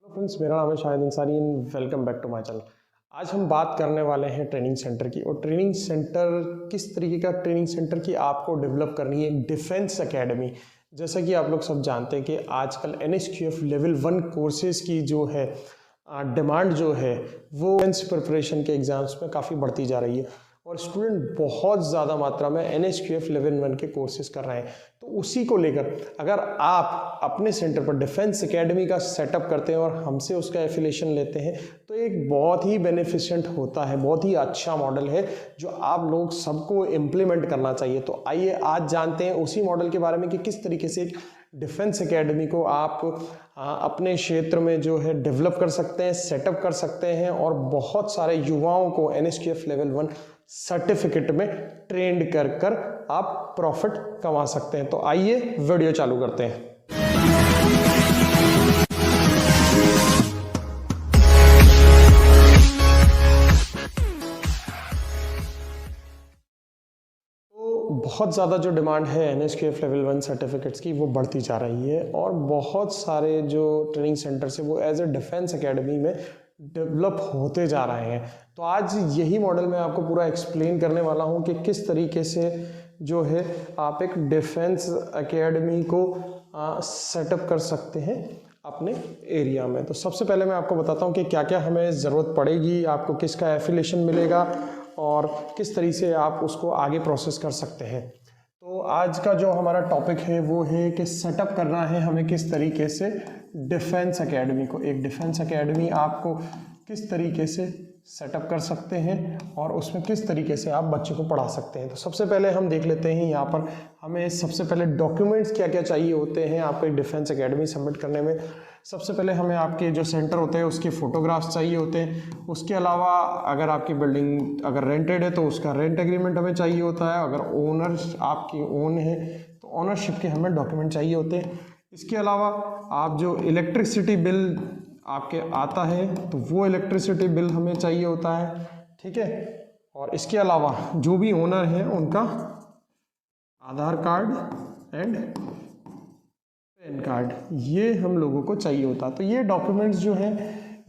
Hello friends, मेरा नाम है Shahid Ansari and welcome back to my channel. आज हम बात करने वाले हैं ट्रेनिंग सेंटर की। और ट्रेनिंग सेंटर किस तरीके का ट्रेनिंग सेंटर की आपको डेवलप करनी है, एक डिफेंस एकेडमी। जैसा कि आप लोग सब जानते हैं कि आजकल NSQF लेवल 1 कोर्सेज की जो है डिमांड जो है वो डिफेंस प्रिपरेशन के एग्ज़ाम्स में काफ़ी बढ़ती जा रही है और स्टूडेंट बहुत ज़्यादा मात्रा में NSQF लेवल 1 के कोर्सेज कर रहे हैं। तो उसी को लेकर अगर आप अपने सेंटर पर डिफेंस एकेडमी का सेटअप करते हैं और हमसे उसका एफिलिएशन लेते हैं तो एक बहुत ही बेनिफिशिएंट होता है, बहुत ही अच्छा मॉडल है जो आप लोग सबको इम्प्लीमेंट करना चाहिए। तो आइए आज जानते हैं उसी मॉडल के बारे में कि किस तरीके से एक डिफेंस एकेडमी को आप अपने क्षेत्र में जो है डेवलप कर सकते हैं, सेटअप कर सकते हैं और बहुत सारे युवाओं को NSQF लेवल 1 सर्टिफिकेट में ट्रेंड कर कर आप प्रॉफिट कमा सकते हैं। तो आइए वीडियो चालू करते हैं। बहुत ज़्यादा जो डिमांड है NSQF लेवल 1 सर्टिफिकेट्स की वो बढ़ती जा रही है और बहुत सारे जो ट्रेनिंग सेंटर्स है वो एज ए डिफेंस एकेडमी में डेवलप होते जा रहे हैं। तो आज यही मॉडल मैं आपको पूरा एक्सप्लेन करने वाला हूं कि किस तरीके से जो है आप एक डिफेंस एकेडमी को सेटअप कर सकते हैं अपने एरिया में। तो सबसे पहले मैं आपको बताता हूं कि क्या क्या हमें ज़रूरत पड़ेगी, आपको किसका एफिलिएशन मिलेगा और किस तरीके से आप उसको आगे प्रोसेस कर सकते हैं। तो आज का जो हमारा टॉपिक है वो है कि सेटअप करना है हमें किस तरीके से डिफेंस एकेडमी को। एक डिफेंस एकेडमी आपको किस तरीके से सेटअप कर सकते हैं और उसमें किस तरीके से आप बच्चे को पढ़ा सकते हैं। तो सबसे पहले हम देख लेते हैं यहाँ पर हमें सबसे पहले डॉक्यूमेंट्स क्या क्या चाहिए होते हैं आपको एक डिफेंस एकेडमी सबमिट करने में। सबसे पहले हमें आपके जो सेंटर होते हैं उसके फ़ोटोग्राफ्स चाहिए होते हैं। उसके अलावा अगर आपकी बिल्डिंग अगर रेंटेड है तो उसका रेंट एग्रीमेंट हमें चाहिए होता है। अगर ओनर आपकी ओन है तो ओनरशिप के हमें डॉक्यूमेंट चाहिए होते हैं। इसके अलावा आप जो इलेक्ट्रिसिटी बिल आपके आता है तो वो इलेक्ट्रिसिटी बिल हमें चाहिए होता है, ठीक है। और इसके अलावा जो भी ओनर है उनका आधार कार्ड एंड पैन कार्ड ये हम लोगों को चाहिए होता है। तो ये डॉक्यूमेंट्स जो हैं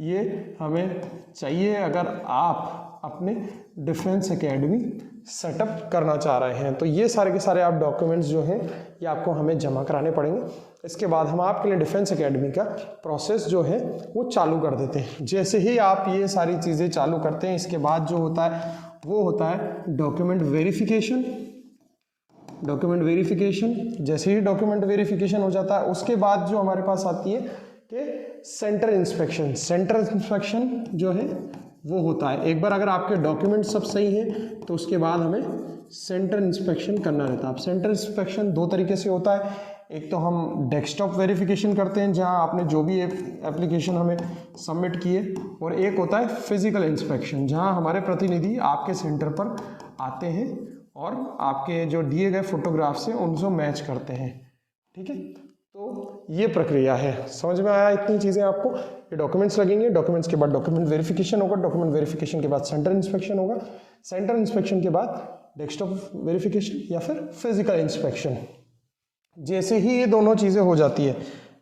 ये हमें चाहिए अगर आप अपने डिफेंस एकेडमी सेटअप करना चाह रहे हैं। तो ये सारे के सारे आप डॉक्यूमेंट्स जो हैं ये आपको हमें जमा कराने पड़ेंगे। इसके बाद हम आपके लिए डिफेंस एकेडमी का प्रोसेस जो है वो चालू कर देते हैं। जैसे ही आप ये सारी चीज़ें चालू करते हैं इसके बाद जो होता है वो होता है डॉक्यूमेंट वेरिफिकेशन। डॉक्यूमेंट वेरिफिकेशन जैसे ही डॉक्यूमेंट वेरिफिकेशन हो जाता है उसके बाद जो हमारे पास आती है कि सेंटर इंस्पेक्शन। सेंटर इंस्पेक्शन जो है वो होता है एक बार अगर आपके डॉक्यूमेंट सब सही हैं तो उसके बाद हमें सेंटर इंस्पेक्शन करना रहता है। अब सेंटर इंस्पेक्शन दो तरीके से होता है। एक तो हम डेस्कटॉप वेरिफिकेशन करते हैं जहां आपने जो भी एप्लीकेशन हमें सबमिट किए, और एक होता है फिजिकल इंस्पेक्शन जहां हमारे प्रतिनिधि आपके सेंटर पर आते हैं और आपके जो दिए गए फोटोग्राफ्स हैं उनसे मैच करते हैं, ठीक है। तो ये प्रक्रिया है, समझ में आया इतनी चीज़ें आपको। ये डॉक्यूमेंट्स लगेंगे, डॉक्यूमेंट्स के बाद डॉक्यूमेंट वेरिफिकेशन होगा, डॉक्यूमेंट वेरिफिकेशन के बाद सेंटर इंस्पेक्शन होगा, सेंटर इंस्पेक्शन के बाद डेस्कटॉप वेरिफिकेशन या फिर फिजिकल इंस्पेक्शन। जैसे ही ये दोनों चीज़ें हो जाती है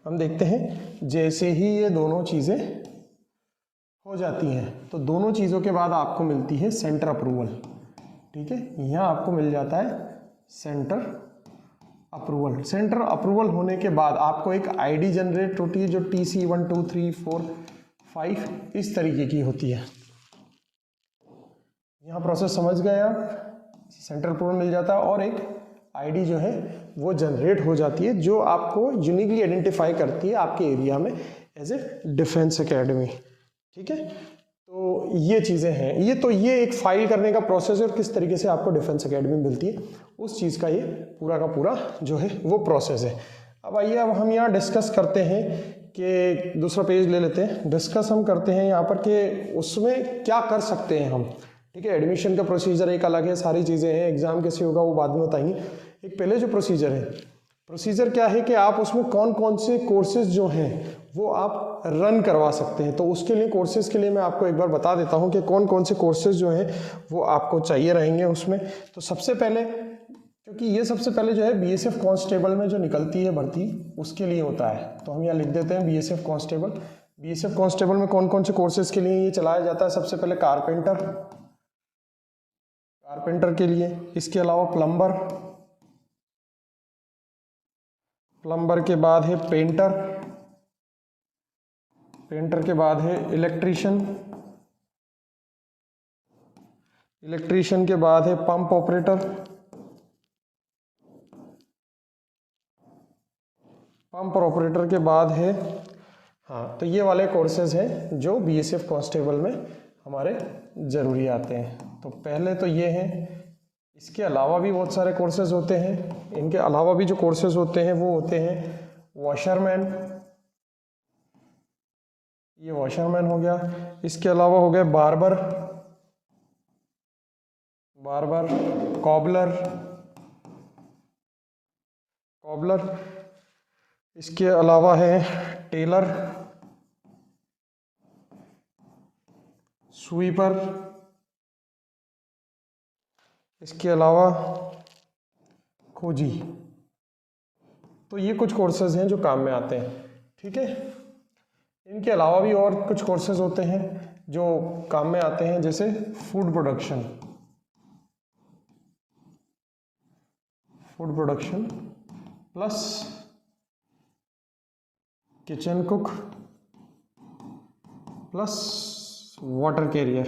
हम देखते हैं जैसे ही ये दोनों चीज़ें हो जाती हैं तो दोनों चीज़ों के बाद आपको मिलती है सेंटर अप्रूवल, ठीक है। यहाँ आपको मिल जाता है सेंटर अप्रूवल। सेंटर अप्रूवल होने के बाद आपको एक आईडी जनरेट होती है जो TC 1 2 3 4 5 इस तरीके की होती है। यहाँ प्रोसेस समझ गए आप, सेंटर अप्रूवल मिल जाता है और एक आईडी जो है वो जनरेट हो जाती है जो आपको यूनिकली आइडेंटिफाई करती है आपके एरिया में एज ए डिफेंस एकेडमी, ठीक है। तो ये चीज़ें हैं, ये एक फाइल करने का प्रोसेस है और किस तरीके से आपको डिफेंस एकेडमी मिलती है उस चीज़ का ये पूरा का पूरा जो है वो प्रोसेस है। अब आइए अब हम यहाँ डिस्कस करते हैं कि दूसरा पेज ले लेते हैं। डिस्कस हम करते हैं यहाँ पर कि उसमें क्या कर सकते हैं हम, ठीक है। एडमिशन का प्रोसीजर एक अलग है, सारी चीज़ें हैं, एग्ज़ाम कैसे होगा वो बाद में बताएंगे। एक पहले जो प्रोसीजर है, प्रोसीजर क्या है कि आप उसमें कौन कौन से कोर्सेज जो हैं वो आप रन करवा सकते हैं। तो उसके लिए कोर्सेज के लिए मैं आपको एक बार बता देता हूं कि कौन कौन से कोर्सेज जो हैं वो आपको चाहिए रहेंगे उसमें। तो सबसे पहले क्योंकि ये सबसे पहले जो है बीएसएफ कांस्टेबल में जो निकलती है भर्ती उसके लिए होता है। तो हम यहाँ लिख देते हैं बीएसएफ कांस्टेबल। बीएसएफ कांस्टेबल में कौन कौन से कोर्सेज के लिए ये चलाया जाता है? सबसे पहले कारपेंटर के लिए, इसके अलावा प्लम्बर के बाद है पेंटर के बाद है इलेक्ट्रीशियन के बाद है पंप ऑपरेटर के बाद है, हाँ, तो ये वाले कोर्सेज हैं जो बीएसएफ कांस्टेबल में हमारे ज़रूरी आते हैं। तो पहले तो ये हैं, इसके अलावा भी बहुत सारे कोर्सेज होते हैं। इनके अलावा भी जो कोर्सेज होते हैं वो होते हैं वॉशरमैन, ये वॉशरमैन हो गया। इसके अलावा हो गया बार्बर, कॉबलर, इसके अलावा है टेलर, स्वीपर, इसके अलावा खोजी। तो ये कुछ कोर्सेज हैं जो काम में आते हैं, ठीक है। इनके अलावा भी और कुछ कोर्सेज होते हैं जो काम में आते हैं, जैसे food production plus kitchen cook plus water career,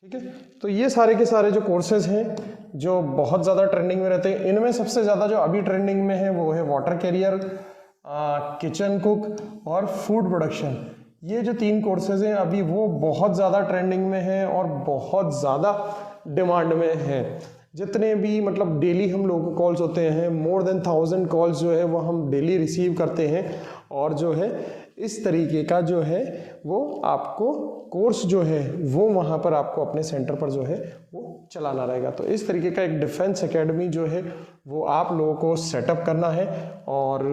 ठीक है। तो ये सारे के सारे जो कोर्सेज हैं जो बहुत ज़्यादा ट्रेंडिंग में रहते हैं, इनमें सबसे ज़्यादा जो अभी ट्रेंडिंग में है वो है वाटर कैरियर, किचन कुक और फूड प्रोडक्शन। ये जो 3 कोर्सेज हैं अभी वो बहुत ज़्यादा ट्रेंडिंग में हैं और बहुत ज़्यादा डिमांड में है। जितने भी मतलब डेली हम लोगों को कॉल्स होते हैं, मोर देन 1000 कॉल्स जो है वो हम डेली रिसीव करते हैं, और जो है इस तरीके का जो है वो आपको कोर्स जो है वो वहाँ पर आपको अपने सेंटर पर जो है वो चलाना रहेगा। तो इस तरीके का एक डिफेंस एकेडमी जो है वो आप लोगों को सेटअप करना है और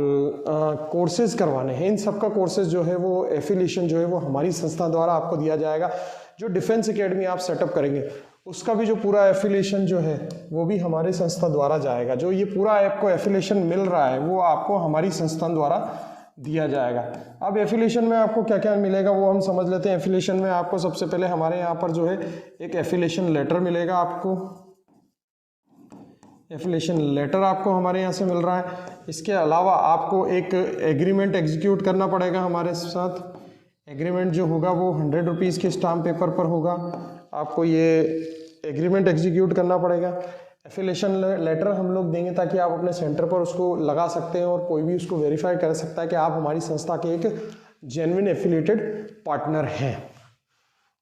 कोर्सेज करवाने हैं। इन सब का कोर्सेज जो है वो एफिलिएशन जो है वो हमारी संस्था द्वारा आपको दिया जाएगा। जो डिफेंस एकेडमी आप सेटअप करेंगे उसका भी जो पूरा एफिलिएशन जो है वो भी हमारी संस्था द्वारा जाएगा। जो ये पूरा आपको एफिलिएशन मिल रहा है वो आपको हमारी संस्था द्वारा दिया जाएगा। अब एफिलिएशन में आपको क्या क्या मिलेगा वो हम समझ लेते हैं। एफिलिएशन में आपको सबसे पहले हमारे यहाँ पर जो है एक एफिलिएशन लेटर मिलेगा। आपको एफिलिएशन लेटर आपको हमारे यहाँ से मिल रहा है। इसके अलावा आपको एक एग्रीमेंट एग्जीक्यूट करना पड़ेगा हमारे साथ। एग्रीमेंट जो होगा वो 100 रुपीज़ के स्टाम्प पेपर पर होगा। आपको ये एग्रीमेंट एग्जीक्यूट करना पड़ेगा। एफिलिएशन लेटर हम लोग देंगे ताकि आप अपने सेंटर पर उसको लगा सकते हैं और कोई भी उसको वेरीफाई कर सकता है कि आप हमारी संस्था के एक जेन्युइन एफिलिएटेड पार्टनर हैं।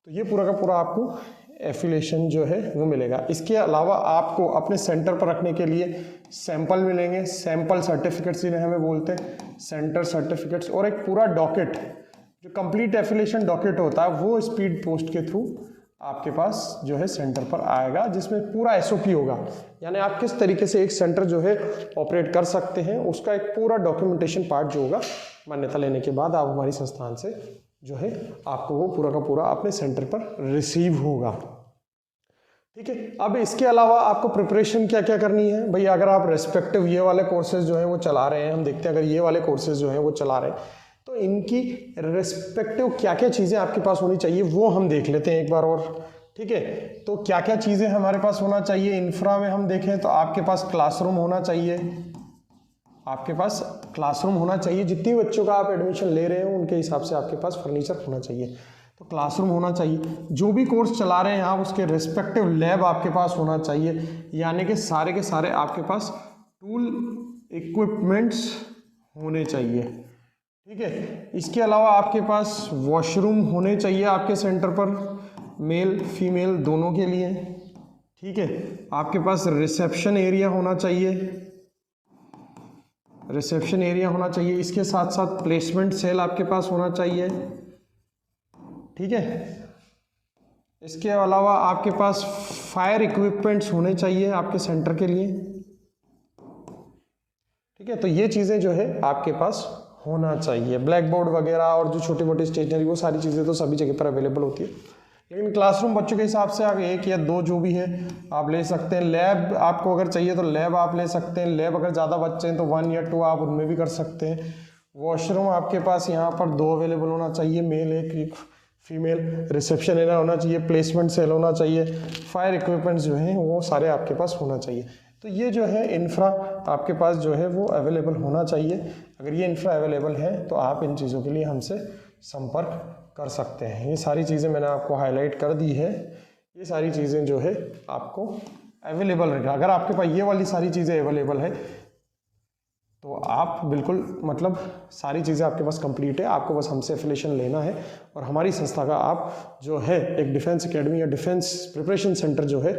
तो ये पूरा का पूरा आपको एफिलिएशन जो है वो मिलेगा। इसके अलावा आपको अपने सेंटर पर रखने के लिए सैंपल मिलेंगे, सैंपल सर्टिफिकेट्स जिन्हें हमें बोलते हैं, सेंटर सर्टिफिकेट्स, और एक पूरा डॉकेट जो कंप्लीट एफिलिएशन डॉकेट होता है वो स्पीड पोस्ट के थ्रू आपके पास जो है सेंटर पर आएगा, जिसमें पूरा एसओपी होगा, यानी आप किस तरीके से एक सेंटर जो है ऑपरेट कर सकते हैं उसका एक पूरा डॉक्यूमेंटेशन पार्ट जो होगा मान्यता लेने के बाद आप हमारी संस्थान से जो है आपको वो पूरा का पूरा अपने सेंटर पर रिसीव होगा। ठीक है। अब इसके अलावा आपको प्रिपरेशन क्या क्या करनी है भाई। अगर आप रेस्पेक्टिव ये वाले कोर्सेज जो हैं वो चला रहे हैं, हम देखते हैं अगर ये वाले कोर्सेज जो हैं वो चला रहे हैं तो इनकी रेस्पेक्टिव क्या क्या चीज़ें आपके पास होनी चाहिए वो हम देख लेते हैं एक बार और। ठीक है, तो क्या क्या चीज़ें हमारे पास होना चाहिए। इंफ्रा में हम देखें तो आपके पास क्लासरूम होना चाहिए, आपके पास क्लासरूम होना चाहिए। जितने बच्चों का आप एडमिशन ले रहे हो उनके हिसाब से आपके पास फर्नीचर होना चाहिए, तो क्लासरूम होना चाहिए। जो भी कोर्स चला रहे हैं आप उसके रेस्पेक्टिव लैब आपके पास होना चाहिए, यानी कि सारे के सारे आपके पास टूल इक्विपमेंट्स होने चाहिए। ठीक है। इसके अलावा आपके पास वॉशरूम होने चाहिए आपके सेंटर पर, मेल फीमेल दोनों के लिए। ठीक है। आपके पास रिसेप्शन एरिया होना चाहिए, रिसेप्शन एरिया होना चाहिए। इसके साथ साथ प्लेसमेंट सेल आपके पास होना चाहिए। ठीक है। इसके अलावा आपके पास फायर इक्विपमेंट्स होने चाहिए आपके सेंटर के लिए। ठीक है, तो ये चीज़ें जो है आपके पास होना चाहिए। ब्लैक बोर्ड वगैरह और जो छोटी मोटी स्टेशनरी वो सारी चीज़ें तो सभी जगह पर अवेलेबल होती है। लेकिन क्लासरूम बच्चों के हिसाब से आप 1 या 2 जो भी है आप ले सकते हैं। लैब आपको अगर चाहिए तो लैब आप ले सकते हैं। लैब अगर ज़्यादा बच्चे हैं तो 1 या 2 आप उनमें भी कर सकते हैं। वॉशरूम आपके पास यहाँ पर 2 अवेलेबल होना चाहिए, मेल एक फीमेल। रिसेप्शन एरिया होना चाहिए, प्लेसमेंट सेल होना चाहिए, फायर इक्विपमेंट्स जो हैं वो सारे आपके पास होना चाहिए। तो ये जो है इंफ्रा आपके पास जो है वो अवेलेबल होना चाहिए। अगर ये इंफ्रा अवेलेबल है तो आप इन चीज़ों के लिए हमसे संपर्क कर सकते हैं। ये सारी चीज़ें मैंने आपको हाईलाइट कर दी है। ये सारी चीज़ें जो है आपको अवेलेबल रहेगा। अगर आपके पास ये वाली सारी चीज़ें अवेलेबल है तो आप बिल्कुल मतलब सारी चीज़ें आपके पास कंप्लीट है। आपको बस हमसे एफिलिएशन लेना है और हमारी संस्था का आप जो है एक डिफेंस एकेडमी या डिफेंस प्रिपरेशन सेंटर जो है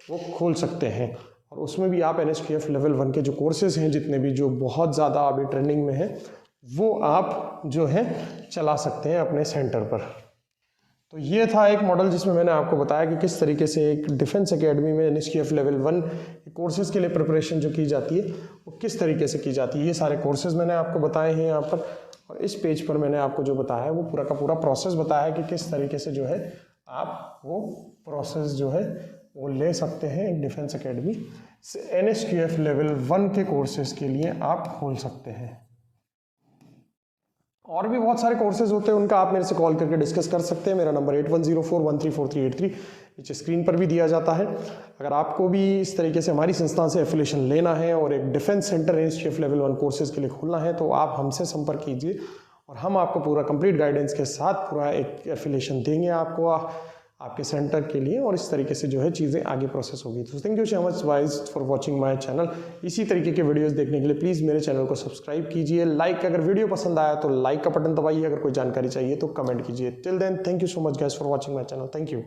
वो खोल सकते हैं। और उसमें भी आप NSQF लेवल 1 के जो कोर्सेज़ हैं जितने भी जो बहुत ज़्यादा अभी ट्रेंडिंग में है वो आप जो है चला सकते हैं अपने सेंटर पर। तो ये था एक मॉडल जिसमें मैंने आपको बताया कि किस तरीके से एक डिफेंस एकेडमी में NSQF लेवल 1 कोर्सेज़ के लिए प्रिपरेशन जो की जाती है वो किस तरीके से की जाती है। ये सारे कोर्सेज़ मैंने आपको बताए हैं यहाँ पर, और इस पेज पर मैंने आपको जो बताया है वो पूरा का पूरा प्रोसेस बताया है कि किस तरीके से जो है आप वो प्रोसेस जो है वो ले सकते हैं। एक डिफेंस एकेडमी से NSQF लेवल 1 के कोर्सेज़ के लिए आप खोल सकते हैं। और भी बहुत सारे कोर्सेज होते हैं, उनका आप मेरे से कॉल करके डिस्कस कर सकते हैं। मेरा नंबर 8104134383 नीचे स्क्रीन पर भी दिया जाता है। अगर आपको भी इस तरीके से हमारी संस्था से एफिलिएशन लेना है और एक defence centre NSQF level 1 courses के लिए खोलना है तो आप हमसे संपर्क कीजिए और हम आपको पूरा कंप्लीट गाइडेंस के साथ पूरा एक एफिलिएशन देंगे आपको आपके सेंटर के लिए, और इस तरीके से जो है चीज़ें आगे प्रोसेस होगी। तो thank you so much guys for watching my channel. इसी तरीके के वीडियोस देखने के लिए प्लीज़ मेरे चैनल को सब्सक्राइब कीजिए। लाइक, अगर वीडियो पसंद आया तो लाइक का बटन दबाइए। अगर कोई जानकारी चाहिए तो कमेंट कीजिए। Till then thank you so much guys for watching my channel. Thank you.